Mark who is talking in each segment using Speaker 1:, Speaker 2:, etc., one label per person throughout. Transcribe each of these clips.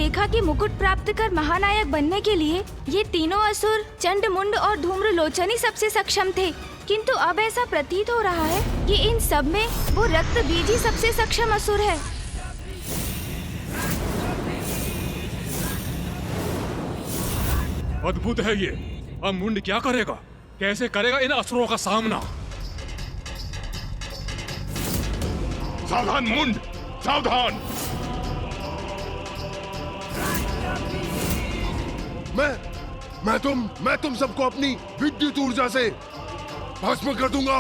Speaker 1: देखा कि मुकुट प्राप्त कर महानायक बनने के लिए ये तीनों असुर चंड, मुंड और धूम्रलोचन ही सबसे सक्षम थे, किंतु अब ऐसा प्रतीत हो रहा है कि इन सब में वो रक्त बीज ही सबसे सक्षम असुर है।
Speaker 2: अद्भुत है ये। अब मुंड क्या करेगा? कैसे करेगा इन असुरों का सामना?
Speaker 3: सावधान मुंड, सावधान। मैं तुम सबको अपनी विद्युत ऊर्जा से भस्म कर दूंगा।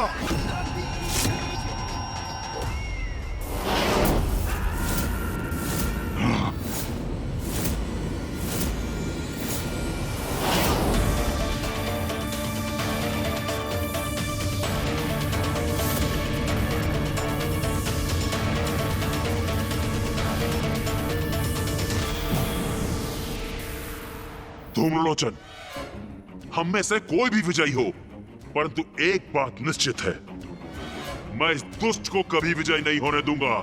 Speaker 4: धूम्रलोचन, हम में से कोई भी विजयी हो, परंतु एक बात निश्चित है, मैं इस दुष्ट को कभी विजयी नहीं होने दूंगा।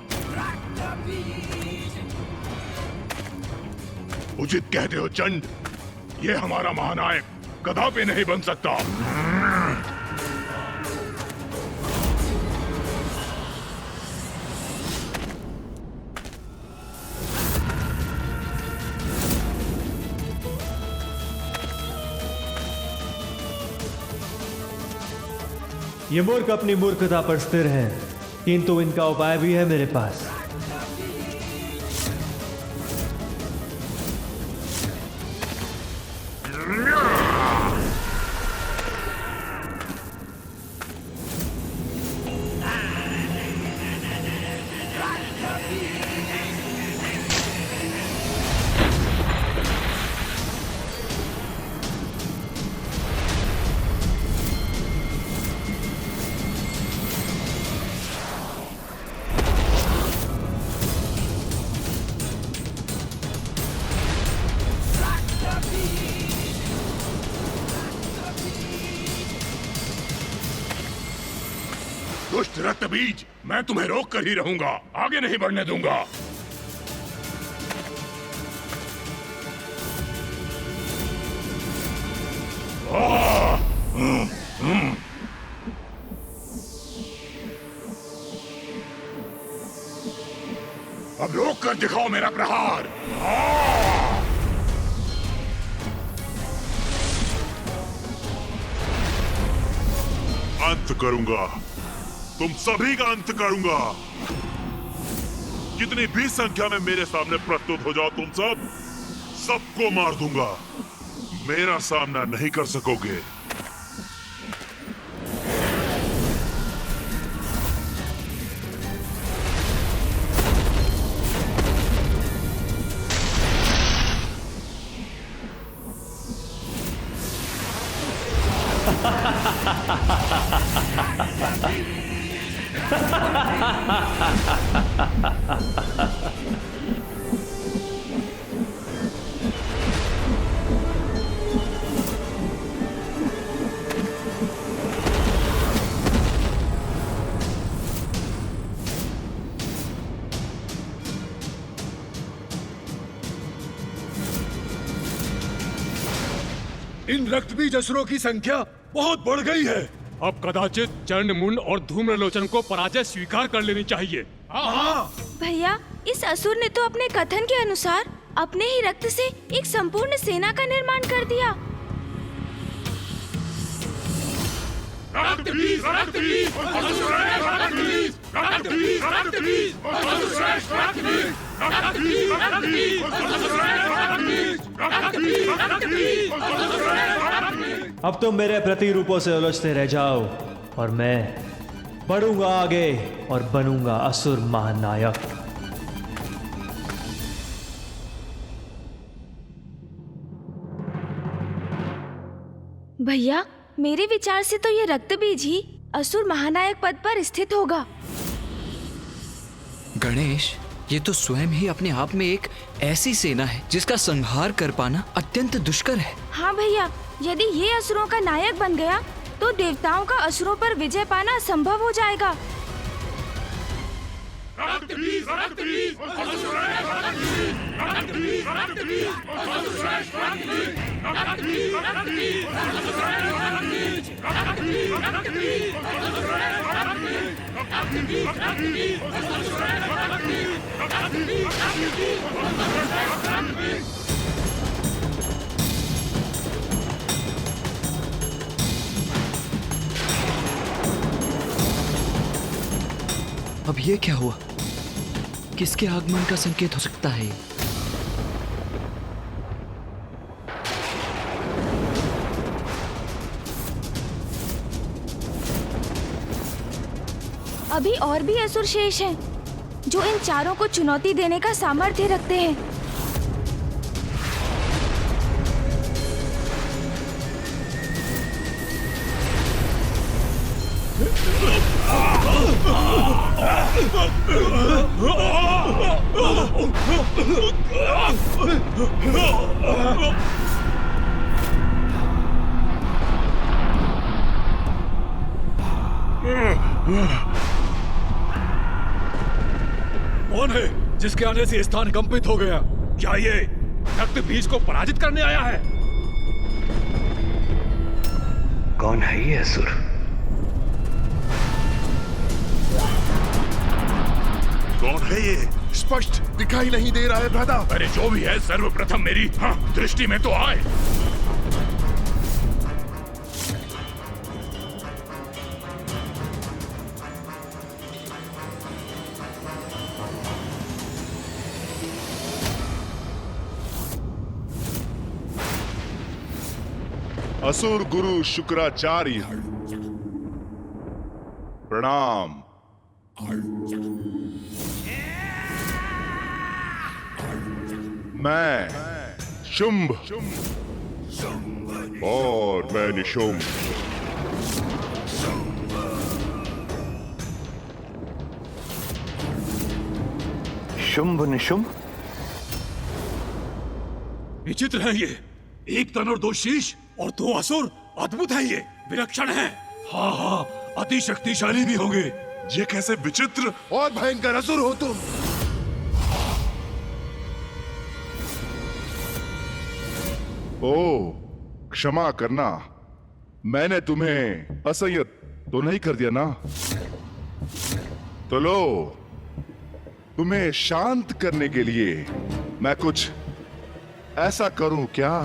Speaker 3: उचित कहते हो चंड, ये हमारा महानायक कदापि नहीं बन सकता।
Speaker 5: ये मूर्ख अपनी मूर्खता पर स्थिर हैं, किंतु इनका उपाय भी है मेरे पास।
Speaker 3: दुष्ट रक्त बीज, मैं तुम्हें रोक कर ही रहूंगा, आगे नहीं बढ़ने दूंगा। अब रोक कर दिखाओ मेरा प्रहार।
Speaker 4: अंत करूंगा, तुम सभी का अंत करूंगा। कितनी भी संख्या में मेरे सामने प्रस्तुत हो जाओ, तुम सबको मार दूंगा। मेरा सामना नहीं कर सकोगे।
Speaker 3: इन रक्तबीज असुरों की संख्या बहुत बढ़ गई है।
Speaker 2: अब कदाचित चंड, मुंड और धूम्रलोचन को पराजय स्वीकार कर लेनी चाहिए।
Speaker 1: भैया, इस असुर ने तो अपने कथन के अनुसार अपने ही रक्त से एक संपूर्ण सेना का निर्माण कर दिया।
Speaker 5: अब तुम मेरे प्रतिरूपों से उलझते रह जाओ और मैं बढ़ूंगा आगे और बनूंगा असुर महानायक।
Speaker 1: भैया, मेरे विचार से तो ये रक्त बीज ही असुर महानायक पद पर स्थित होगा।
Speaker 6: गणेश, ये तो स्वयं ही अपने आप में एक ऐसी सेना है जिसका संहार कर पाना अत्यंत दुष्कर है।
Speaker 1: हाँ भैया, यदि ये असुरों का नायक बन गया तो देवताओं का असुरों पर विजय पाना असंभव हो जाएगा।
Speaker 6: अब ये क्या हुआ? किसके आगमन का संकेत हो सकता है?
Speaker 1: अभी और भी असुर शेष हैं, जो इन चारों को चुनौती देने का सामर्थ्य रखते हैं।
Speaker 2: कौन है जिसके आने से स्थान कंपित हो गया? क्या ये रक्त बीज को पराजित करने आया है?
Speaker 7: कौन है ये असुर?
Speaker 4: कौन है ये?
Speaker 3: स्पष्ट दिखाई नहीं दे रहा है भ्राता। अरे जो भी है, सर्वप्रथम मेरी दृष्टि में तो आए।
Speaker 8: असुर गुरु शुक्राचार्य, प्रणाम। मैं शुंभ और मैं निशुंभ।
Speaker 7: शुंभ निशुंभ?
Speaker 2: विचित्र है ये। एक तन और दो शीश और दो असुर। अद्भुत है ये, विलक्षण है। हाँ हाँ, अति शक्तिशाली भी होंगे।
Speaker 4: ये कैसे विचित्र
Speaker 3: और भयंकर असुर हो तुम।
Speaker 8: ओ, क्षमा करना, मैंने तुम्हें असह्य तो नहीं कर दिया ना? तो लो, तुम्हें शांत करने के लिए मैं कुछ ऐसा करूं क्या?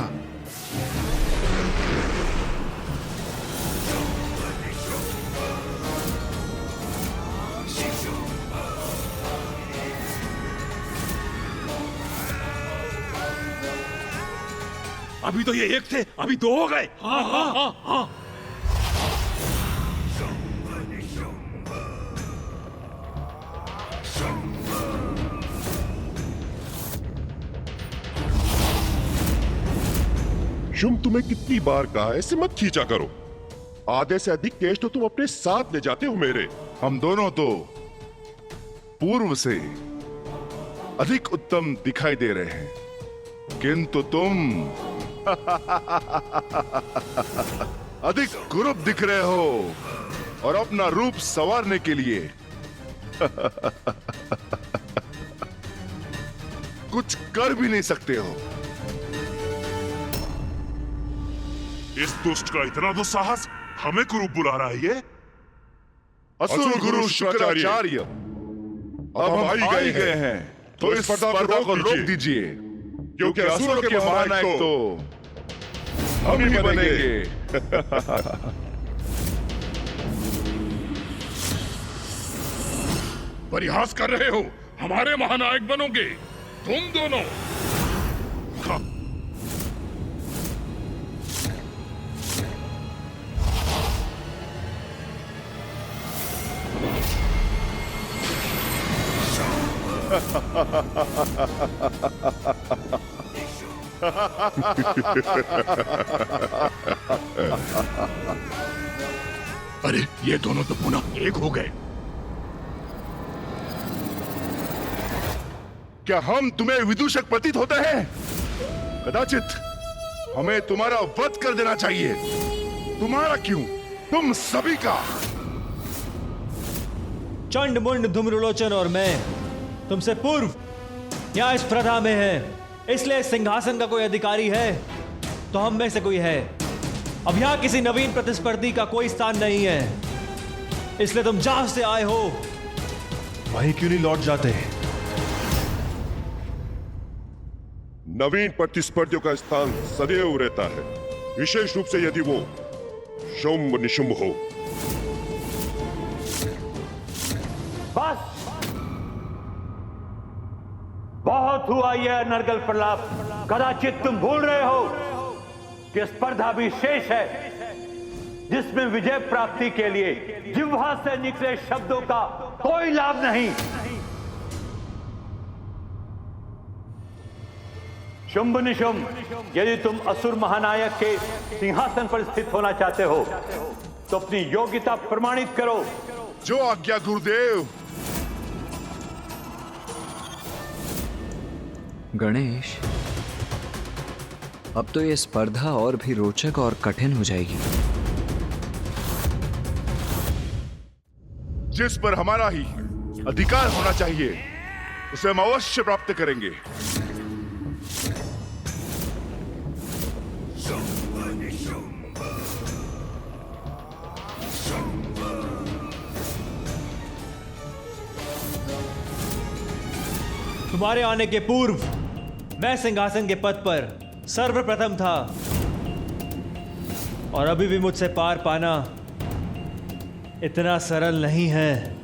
Speaker 2: अभी तो ये एक थे, अभी दो हो गए। हाँ हाँ हाँ हाँ।
Speaker 3: शुंभ, तुम्हें कितनी बार कहा है इसे मत खींचा करो। आधे से अधिक केश तो तुम अपने साथ ले जाते हो मेरे।
Speaker 8: हम दोनों तो पूर्व से अधिक उत्तम दिखाई दे रहे हैं, किंतु तुम अधिक कुरूप दिख रहे हो और अपना रूप संवारने के लिए कुछ कर भी नहीं सकते हो।
Speaker 4: इस दुष्ट का इतना दुस्साहस, हमें कुरूप बुला रहा है ये?
Speaker 8: असुर गुरु शुक्राचार्य, अब हम आ ही गए हैं, तो इस स्पर्धा को रोक दीजिए, क्योंकि असुरों के महानायक तो हम ही बनेंगे।
Speaker 3: परिहास कर रहे हो? हमारे महानायक बनोगे तुम दोनों। अरे ये दोनों तो पुनः एक हो गए।
Speaker 8: क्या हम तुम्हें विदूषक प्रतीत होते हैं? कदाचित हमें तुम्हारा वध कर देना चाहिए। तुम्हारा क्यों, तुम सभी का।
Speaker 5: चंड मुंड धूम्रलोचन और मैं तुमसे पूर्व यहाँ इस प्रथा में है, इसलिए सिंहासन का कोई अधिकारी है तो हम में से कोई है। अब यहाँ किसी नवीन प्रतिस्पर्धी का कोई स्थान नहीं है, इसलिए तुम जहां से आए हो वहीं क्यों नहीं लौट जाते?
Speaker 3: नवीन प्रतिस्पर्धियों का स्थान सदैव रहता है, विशेष रूप से यदि वो शुंभ निशुंभ हो।
Speaker 7: बस बहुत हुआ यह नरगल प्रलाप। कदाचित तुम भूल रहे हो कि स्पर्धा भी शेष है, जिसमें विजय प्राप्ति के लिए जिह्वा से निकले शब्दों का कोई लाभ नहीं। शुंभ निशुंभ, यदि तुम असुर महानायक के सिंहासन पर स्थित होना चाहते हो तो अपनी योग्यता प्रमाणित करो।
Speaker 8: जो आज्ञा गुरुदेव।
Speaker 6: गणेश, अब तो ये स्पर्धा और भी रोचक और कठिन हो जाएगी।
Speaker 8: जिस पर हमारा ही अधिकार होना चाहिए उसे हम अवश्य प्राप्त करेंगे।
Speaker 5: तुम्हारे आने के पूर्व मैं सिंहासन के पद पर सर्वप्रथम था और अभी भी मुझसे पार पाना इतना सरल नहीं है।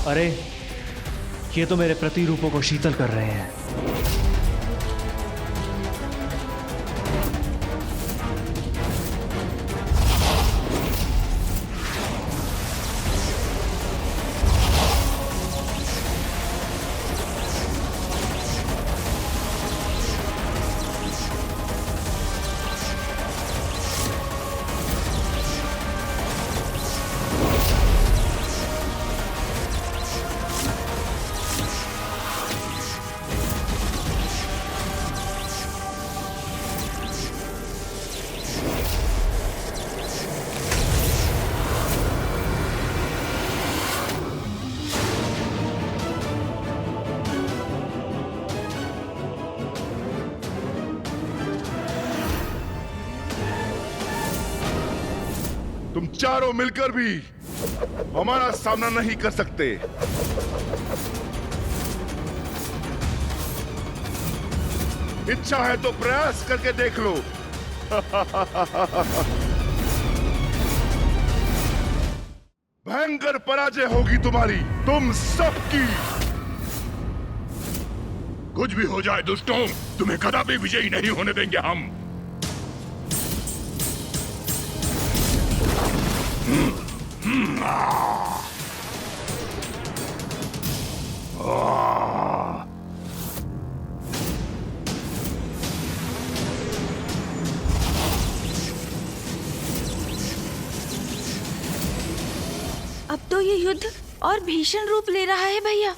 Speaker 5: अरे, ये तो मेरे प्रतिरूपों को शीतल कर रहे हैं।
Speaker 8: तुम चारों मिलकर भी हमारा सामना नहीं कर सकते। इच्छा है तो प्रयास करके देख लो। भयंकर पराजय होगी तुम्हारी, तुम सबकी।
Speaker 2: कुछ भी हो जाए दुष्टों, तुम्हें कदापि विजयी नहीं होने देंगे हम।
Speaker 1: अब तो ये युद्ध और भीषण रूप ले रहा है भैया।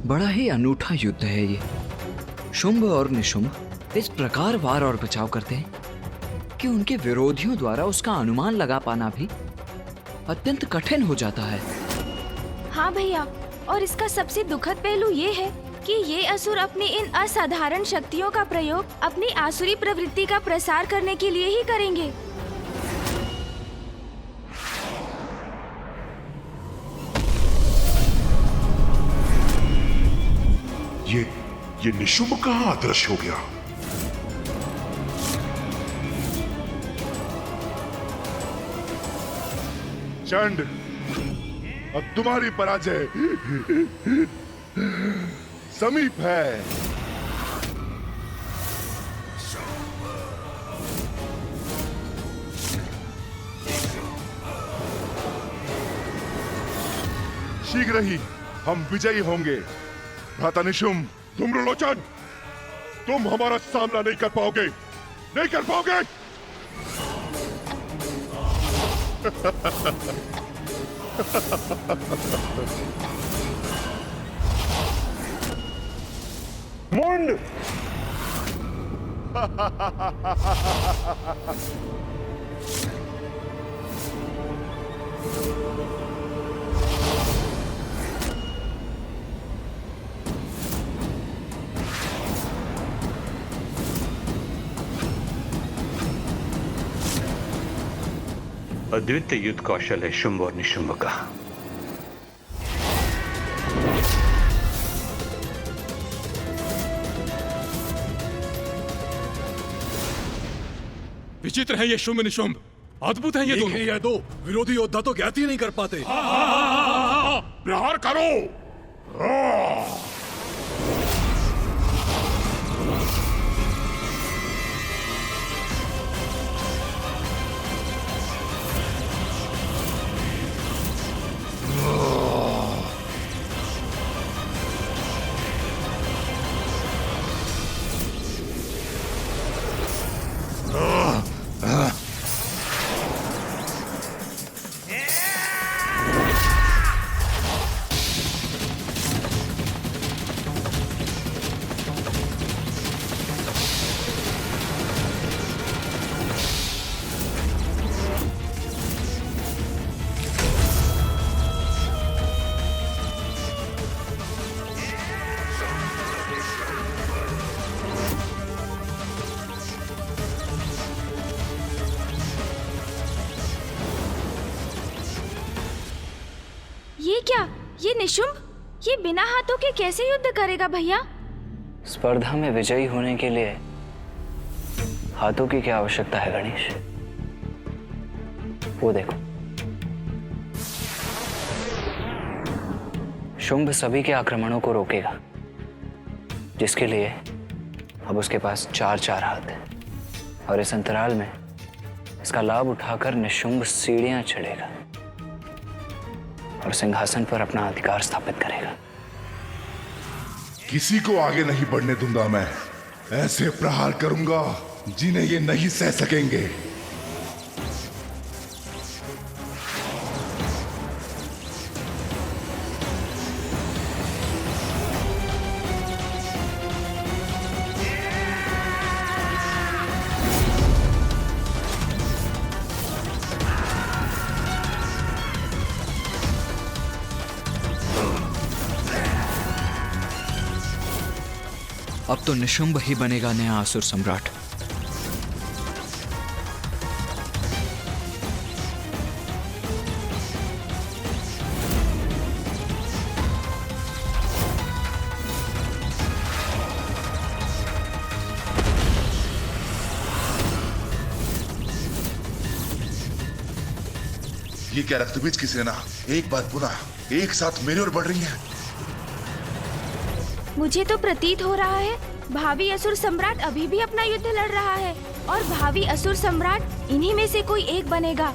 Speaker 6: बड़ा ही अनूठा युद्ध है ये। शुंभ और निशुंभ इस प्रकार वार और बचाव करते हैं कि उनके विरोधियों द्वारा उसका अनुमान लगा पाना भी अत्यंत कठिन हो जाता है।
Speaker 1: हाँ भैया, और इसका सबसे दुखद पहलू ये है कि ये असुर अपनी इन असाधारण शक्तियों का प्रयोग अपनी आसुरी प्रवृत्ति का प्रसार करने के लिए ही करेंगे।
Speaker 4: ये निशुंभ कहाँ अदृश्य हो गया?
Speaker 8: चंड, अब तुम्हारी पराजय समीप है। शीघ्र ही हम विजयी होंगे। भ्राता निशुंभ, धूम्रलोचन, तुम हमारा सामना नहीं कर पाओगे, नहीं कर पाओगे।
Speaker 7: मुंड!
Speaker 9: अद्वितीय युद्ध कौशल है शुंभ और निशुंभ का।
Speaker 2: विचित्र है ये शुंभ निशुंभ, अद्भुत है ये दोनों। ये दो विरोधी योद्धा तो ज्ञात ही नहीं कर पाते।
Speaker 3: प्रहार करो।
Speaker 1: ये क्या? ये निशुंभ, ये बिना हाथों के कैसे युद्ध करेगा भैया?
Speaker 10: स्पर्धा में विजयी होने के लिए हाथों की क्या आवश्यकता है गणेश? वो देखो, शुंभ सभी के आक्रमणों को रोकेगा, जिसके लिए अब उसके पास 4-4 हाथ है। और इस अंतराल में इसका लाभ उठाकर निशुंभ सीढ़ियां चढ़ेगा और सिंहासन पर अपना अधिकार स्थापित करेगा।
Speaker 8: किसी को आगे नहीं बढ़ने दूंगा मैं। ऐसे प्रहार करूंगा जिन्हें ये नहीं सह सकेंगे।
Speaker 6: अब तो निशुंभ ही बनेगा नया असुर सम्राट।
Speaker 8: ये क्या रक्तबीज की सेना एक बार पुनः एक साथ मेरी ओर बढ़ रही है।
Speaker 1: मुझे तो प्रतीत हो रहा है भावी असुर सम्राट अभी भी अपना युद्ध लड़ रहा है और भावी असुर सम्राट इन्हीं में से कोई एक बनेगा।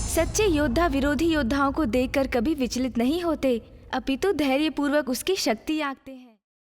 Speaker 1: सच्चे योद्धा विरोधी योद्धाओं को देखकर कभी विचलित नहीं होते, अपितु धैर्यपूर्वक उसकी शक्ति आंकते हैं।